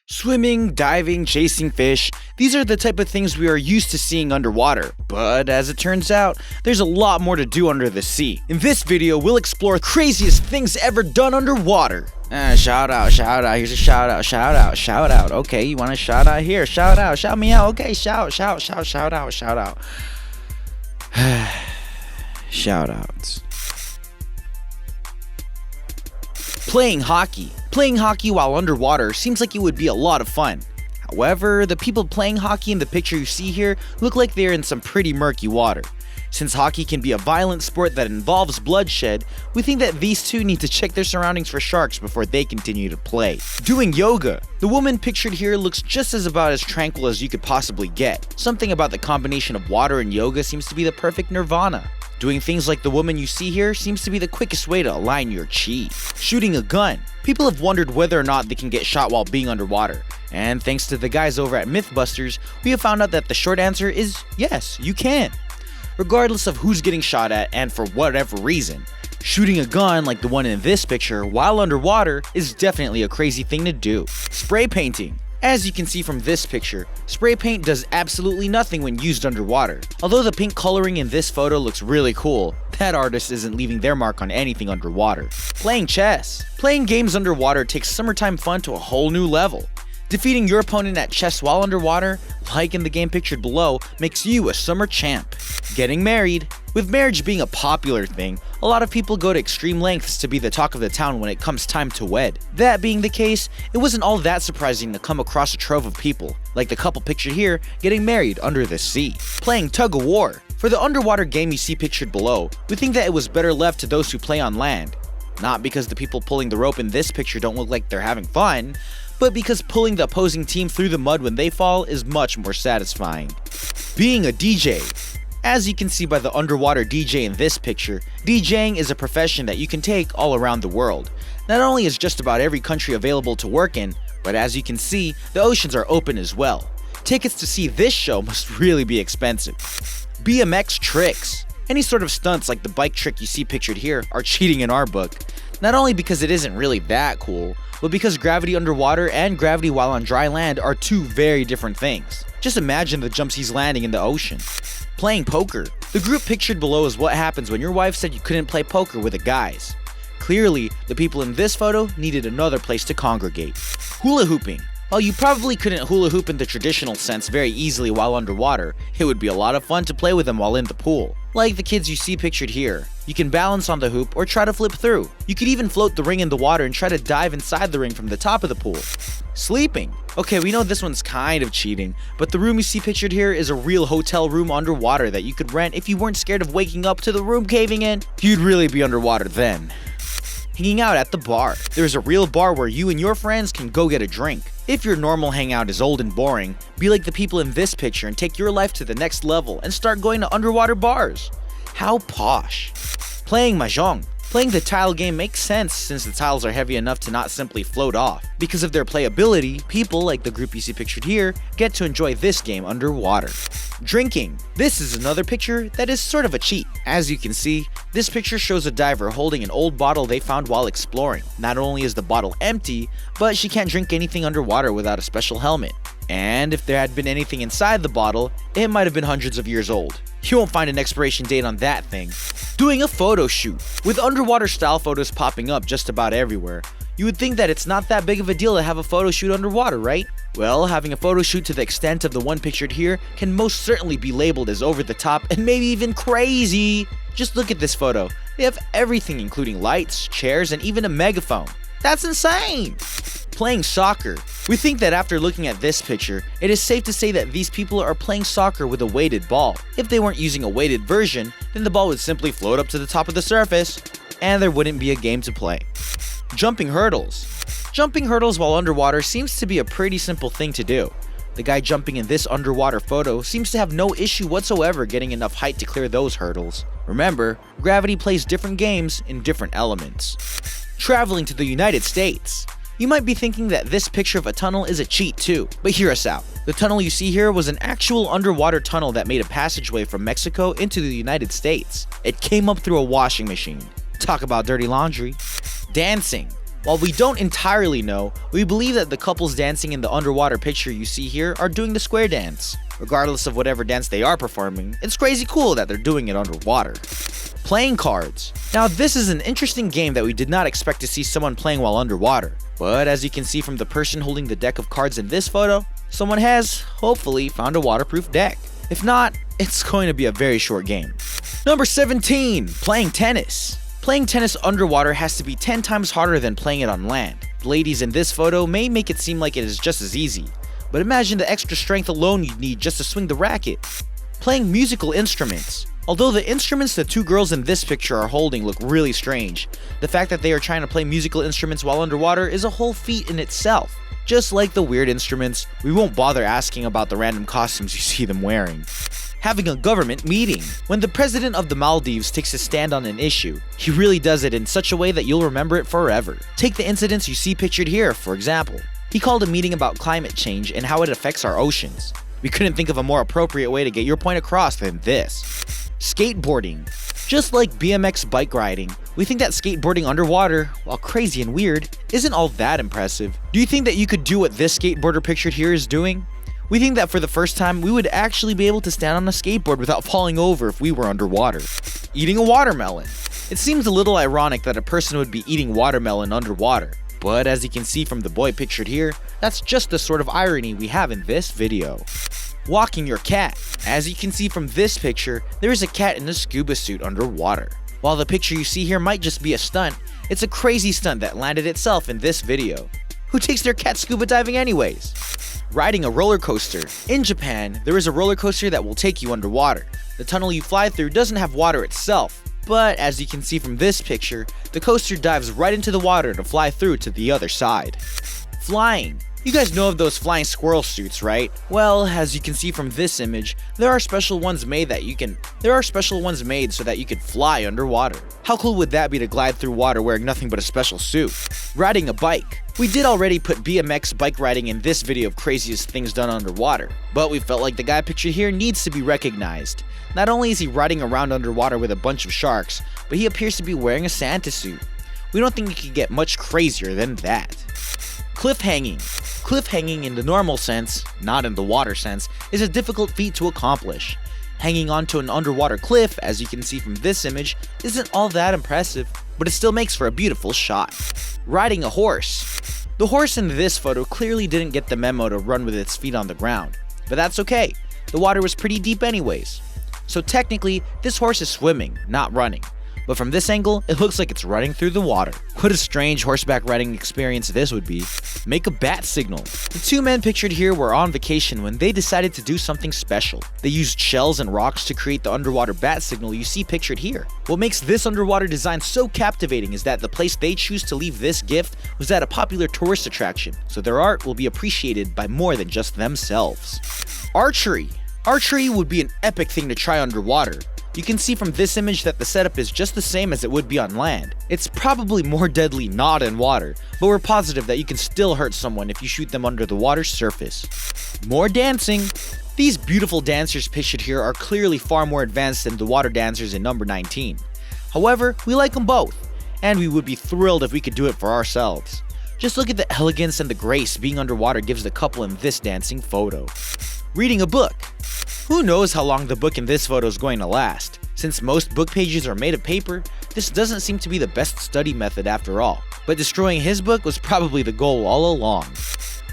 Swimming, diving, chasing fish, these are the type of things we are used to seeing underwater. But as it turns out, there's a lot more to do under the sea. In this video, we'll explore craziest things ever done underwater. Shout out, here's a shout out. Okay, you want a shout out here? Shout out, shout me out. Okay, shout out. Shout outs. Playing hockey. Playing hockey while underwater seems like it would be a lot of fun. However, the people playing hockey in the picture you see here look like they're in some pretty murky water. Since hockey can be a violent sport that involves bloodshed, we think that these two need to check their surroundings for sharks before they continue to play. Doing yoga. The woman pictured here looks just about as tranquil as you could possibly get. Something about the combination of water and yoga seems to be the perfect nirvana. Doing things like the woman you see here seems to be the quickest way to align your chi. Shooting a gun. People have wondered whether or not they can get shot while being underwater. And thanks to the guys over at Mythbusters, we have found out that the short answer is yes, you can. Regardless of who's getting shot at and for whatever reason, shooting a gun like the one in this picture while underwater is definitely a crazy thing to do. Spray painting. As you can see from this picture, spray paint does absolutely nothing when used underwater. Although the pink coloring in this photo looks really cool, that artist isn't leaving their mark on anything underwater. Playing chess. Playing games underwater takes summertime fun to a whole new level. Defeating your opponent at chess while underwater, like in the game pictured below, makes you a summer champ. Getting married. With marriage being a popular thing, a lot of people go to extreme lengths to be the talk of the town when it comes time to wed. That being the case, it wasn't all that surprising to come across a trove of people, like the couple pictured here, getting married under the sea. Playing Tug O War. For the underwater game you see pictured below, we think that it was better left to those who play on land. Not because the people pulling the rope in this picture don't look like they're having fun, but because pulling the opposing team through the mud when they fall is much more satisfying. Being a DJ. As you can see by the underwater DJ in this picture, DJing is a profession that you can take all around the world. Not only is just about every country available to work in, but as you can see, the oceans are open as well. Tickets to see this show must really be expensive. BMX tricks. Any sort of stunts like the bike trick you see pictured here are cheating in our book. Not only because it isn't really that cool, but because gravity underwater and gravity while on dry land are two very different things. Just imagine the jumps he's landing in the ocean. Playing poker. The group pictured below is what happens when your wife said you couldn't play poker with the guys. Clearly, the people in this photo needed another place to congregate. Hula hooping. While you probably couldn't hula hoop in the traditional sense very easily while underwater, it would be a lot of fun to play with them while in the pool. Like the kids you see pictured here. You can balance on the hoop or try to flip through. You could even float the ring in the water and try to dive inside the ring from the top of the pool. Sleeping. Okay, we know this one's kind of cheating, but the room you see pictured here is a real hotel room underwater that you could rent if you weren't scared of waking up to the room caving in. You'd really be underwater then. Hanging out at the bar. There's a real bar where you and your friends can go get a drink. If your normal hangout is old and boring, be like the people in this picture and take your life to the next level and start going to underwater bars. How posh. Playing Mahjong. Playing the tile game makes sense since the tiles are heavy enough to not simply float off. Because of their playability, people like the group you see pictured here get to enjoy this game underwater. Drinking. This is another picture that is sort of a cheat. As you can see, this picture shows a diver holding an old bottle they found while exploring. Not only is the bottle empty, but she can't drink anything underwater without a special helmet. And if there had been anything inside the bottle, it might have been hundreds of years old. You won't find an expiration date on that thing. Doing a photo shoot. With underwater style photos popping up just about everywhere, you would think that it's not that big of a deal to have a photo shoot underwater, right? Well, having a photo shoot to the extent of the one pictured here can most certainly be labeled as over the top and maybe even crazy. Just look at this photo. They have everything including lights, chairs, and even a megaphone. That's insane! Playing soccer. We think that after looking at this picture, it is safe to say that these people are playing soccer with a weighted ball. If they weren't using a weighted version, then the ball would simply float up to the top of the surface, and there wouldn't be a game to play. Jumping hurdles. Jumping hurdles while underwater seems to be a pretty simple thing to do. The guy jumping in this underwater photo seems to have no issue whatsoever getting enough height to clear those hurdles. Remember, gravity plays different games in different elements. Traveling to the United States. You might be thinking that this picture of a tunnel is a cheat too, but hear us out. The tunnel you see here was an actual underwater tunnel that made a passageway from Mexico into the United States. It came up through a washing machine. Talk about dirty laundry. Dancing. While we don't entirely know, we believe that the couples dancing in the underwater picture you see here are doing the square dance. Regardless of whatever dance they are performing, it's crazy cool that they're doing it underwater. Playing cards. Now this is an interesting game that we did not expect to see someone playing while underwater, but as you can see from the person holding the deck of cards in this photo, someone has, hopefully, found a waterproof deck. If not, it's going to be a very short game. Number 17. Playing tennis. Playing tennis underwater has to be 10 times harder than playing it on land. The ladies in this photo may make it seem like it is just as easy, but imagine the extra strength alone you'd need just to swing the racket. Playing musical instruments. Although the instruments the two girls in this picture are holding look really strange, the fact that they are trying to play musical instruments while underwater is a whole feat in itself. Just like the weird instruments, we won't bother asking about the random costumes you see them wearing. Having a government meeting. When the president of the Maldives takes a stand on an issue, he really does it in such a way that you'll remember it forever. Take the incidents you see pictured here, for example. He called a meeting about climate change and how it affects our oceans. We couldn't think of a more appropriate way to get your point across than this. Skateboarding. Just like BMX bike riding, we think that skateboarding underwater, while crazy and weird, isn't all that impressive. Do you think that you could do what this skateboarder pictured here is doing? We think that for the first time, we would actually be able to stand on a skateboard without falling over if we were underwater. Eating a watermelon. It seems a little ironic that a person would be eating watermelon underwater, but as you can see from the boy pictured here, that's just the sort of irony we have in this video. Walking your cat. As you can see from this picture, there is a cat in a scuba suit underwater. While the picture you see here might just be a stunt, it's a crazy stunt that landed itself in this video. Who takes their cat scuba diving anyways? Riding a roller coaster. In Japan, there is a roller coaster that will take you underwater. The tunnel you fly through doesn't have water itself, but as you can see from this picture, the coaster dives right into the water to fly through to the other side. Flying. You guys know of those flying squirrel suits, right? Well, as you can see from this image, there are special ones made so that you can fly underwater. How cool would that be to glide through water wearing nothing but a special suit? Riding a bike. We did already put BMX bike riding in this video of craziest things done underwater, but we felt like the guy pictured here needs to be recognized. Not only is he riding around underwater with a bunch of sharks, but he appears to be wearing a Santa suit. We don't think it could get much crazier than that. Cliff hanging. Cliff hanging in the normal sense, not in the water sense, is a difficult feat to accomplish. Hanging onto an underwater cliff, as you can see from this image, isn't all that impressive, but it still makes for a beautiful shot. Riding a horse. The horse in this photo clearly didn't get the memo to run with its feet on the ground, but that's okay. The water was pretty deep anyways. So technically, this horse is swimming, not running. But from this angle, it looks like it's running through the water. What a strange horseback riding experience this would be. Make a bat signal. The two men pictured here were on vacation when they decided to do something special. They used shells and rocks to create the underwater bat signal you see pictured here. What makes this underwater design so captivating is that the place they choose to leave this gift was at a popular tourist attraction, so their art will be appreciated by more than just themselves. Archery. Archery would be an epic thing to try underwater. You can see from this image that the setup is just the same as it would be on land. It's probably more deadly not in water, but we're positive that you can still hurt someone if you shoot them under the water's surface. More dancing. These beautiful dancers pictured here are clearly far more advanced than the water dancers in number 19. However, we like them both, and we would be thrilled if we could do it for ourselves. Just look at the elegance and the grace being underwater gives the couple in this dancing photo. Reading a book. Who knows how long the book in this photo is going to last? Since most book pages are made of paper, this doesn't seem to be the best study method after all. But destroying his book was probably the goal all along.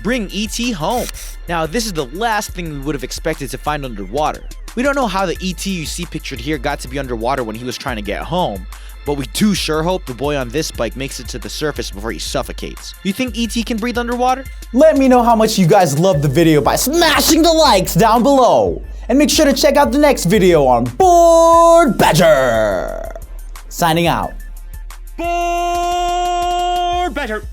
Bring E.T. home. Now this is the last thing we would have expected to find underwater. We don't know how the E.T. you see pictured here got to be underwater when he was trying to get home, but we do sure hope the boy on this bike makes it to the surface before he suffocates. You think E.T. can breathe underwater? Let me know how much you guys loved the video by smashing the likes down below. And make sure to check out the next video on Board Badger. Signing out. Board Badger.